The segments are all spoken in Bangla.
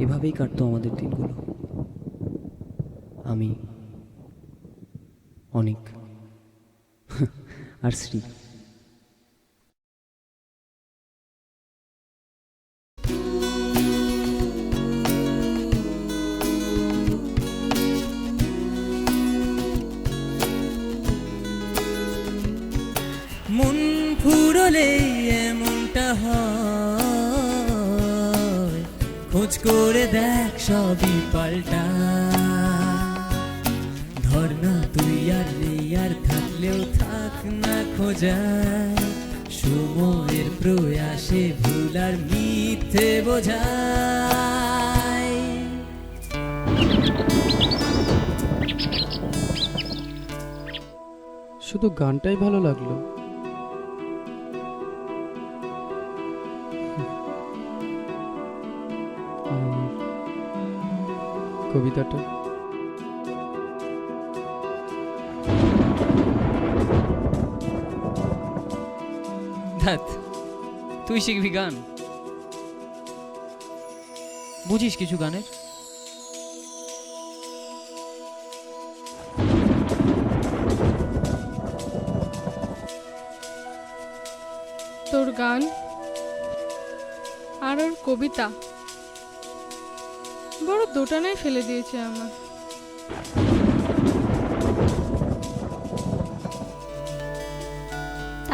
এভাবেই কাটতো আমাদের দিনগুলো। আমি, অনিক আর শ্রী। মন ফুরলে এমনটা হয়, খোঁজ করে দেখ সবই পাল্টা। ধর না তুই আর নেই, আর থাকলেও থাক না খোঁজায়, সময়ের প্রয়াসে ভুল আর মিথ্যে বোঝায়। শুধু গানটাই ভালো লাগলো। আর কবিতাটা ধ্যাৎ, তুই শিখবি গান? বুঝিস কিছু গানের? তোর গান আর ওর কবিতা বড় দোটানায় ফেলে দিয়েছে আমার।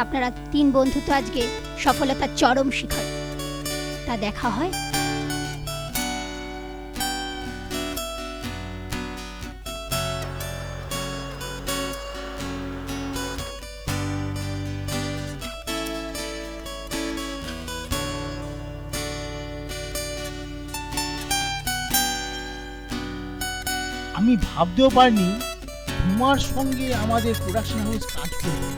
আপনারা তিন বন্ধু তো আজকে সফলতার চরম শিখর, তা দেখা হয়। আমি ভাবতেও পারিনি তোমার সঙ্গে আমাদের প্রোডাকশন হাউস কাজ করবে।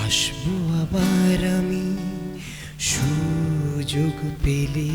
আসবো আবার আমি সুযোগ পেলে।